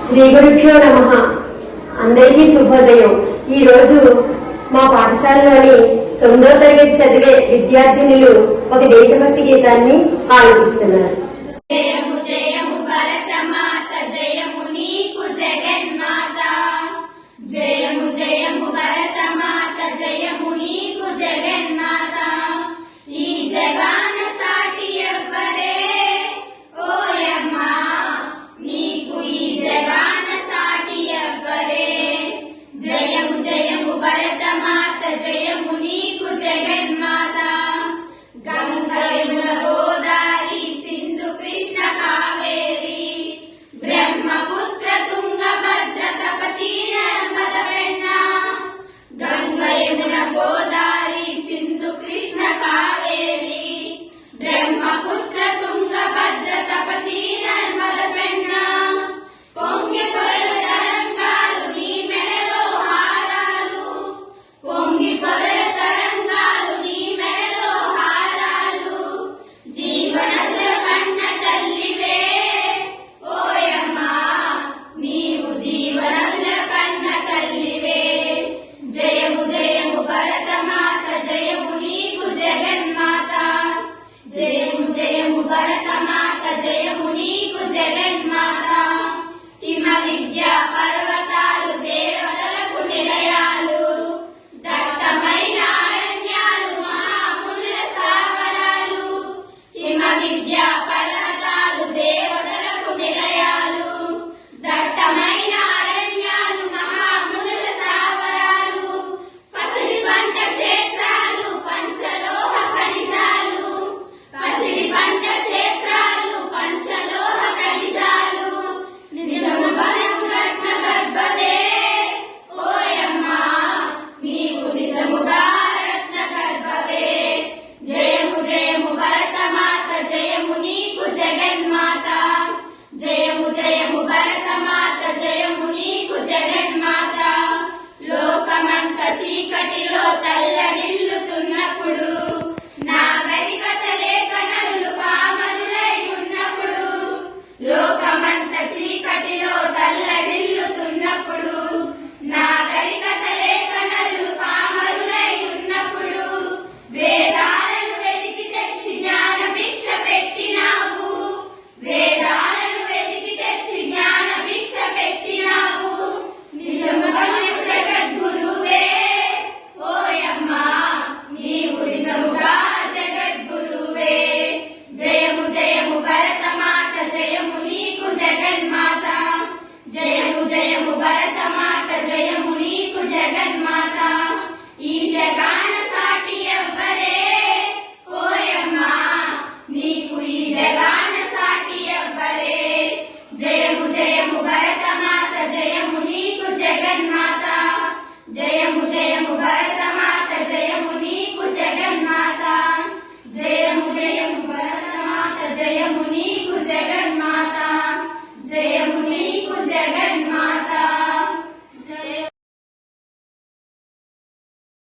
శ్రీ గురుభ్యో నమః. అందరికీ శుభోదయం. ఈ రోజు మా పాఠశాలలోని 9వ తరగతి చదివే విద్యార్థినులు ఒక దేశభక్తి గీతాన్ని ఆలపిస్తున్నారు. జయము జయము భరతమాత, జయము నీకు జగన్మాత. జయము జయము భరతమాత, జయము నీకు జగన్మాత. ఈ జగాన సాటి ఎవ్వరే ఓయమ్మా, నీకు ఈ జగాన సాటి ఎవ్వరే. జయము జయము భరతమాత, జయము నీకు జగన్మాత. గంగా యమున గోదావరి సింధు కృష్ణ కావేరి, బ్రహ్మపుత్ర తుంగభద్ర తపతి నర్మద వెన్న. గంగా యమున గోదావరి సింధు కృష్ణ కావేరి, బ్రహ్మపుత్ర తుంగభద్ర తపతి నర్మద వెన్న. పొంగి పొరలు తరంగాలు నీ మెడలో హారాలు, పొంగి పొరల తరంగాలు నీ మెడలో హారాలు. జీవనదుల కన్న తల్లివే ఓయమ్మా, నీవు జీవనదుల కన్న తల్లివే. జయము జయము భరతమాత, జయము నీకు జగన్మాత. జయము జయము భరతమాత, జయము నీకు జగన్మాత. హిమ విద్యా పర్వతాలు దేవతలకు నిలయాలు, దట్టమైన అరణ్యాలు మహామునుల స్థావరాలు. హిమ విద్యా పర్వతాలు దేవతలకు నిలయాలు, దట్టమైన అరణ్యాలు మహామునుల స్థావరాలు. పసిడి పంట క్షేత్రాలు పంచలోహ ఖనిజాలు, పసిడి పంట క్షేత్రాలు పంచలోహ ఖనిజాలు. నిజముగా నువ్వు రత్న గర్భవే ఓయమ్మా, నీవు నిజముగా రత్న గర్భవే. జయము జయము భరతమాత, జయము నీకు జగన్మాత. జయము జయము భరతమాత, జయము నీకు జగన్మాత. లోకమంత చీకటిలో తల్లడిల్లుతున్నప్పుడు, నాగరికత లేక నరులు పామరులై ఉన్నప్పుడు. లోకమంత చీకటిలో తల్లడిల్లుతున్నప్పుడు, నాగరికత లేక నరులు పామరులై ఉన్నప్పుడు. వేదాలను వెతికి తెచ్చి జ్ఞాన భిక్ష పెట్టినావు, వేదాలను వెతికి తెచ్చి జ్ఞాన భిక్ష పెట్టినావు. నిజముగా నువ్వు జగద్గురువే ఓయమ్మా, నీవు నిజముగా జగద్గురువే. జయము జయము భరతమాత, జయము నీకు జగన్మాత. జయము జయము భరతమాత, జయము నీకు జగన్మాత. ఈ జగాన సాటి ఎవ్వరే ఓయమ్మా, నీకు ఈ జగాన సాటి ఎవ్వరే. జయము జయము భరతమాత, జయము నీకు జగన్మాత. జయము జయము భరతమాత, జయము నీకు జగన్మాత. జయము జయము భరతమాత, జయము నీకు జగన్మాత.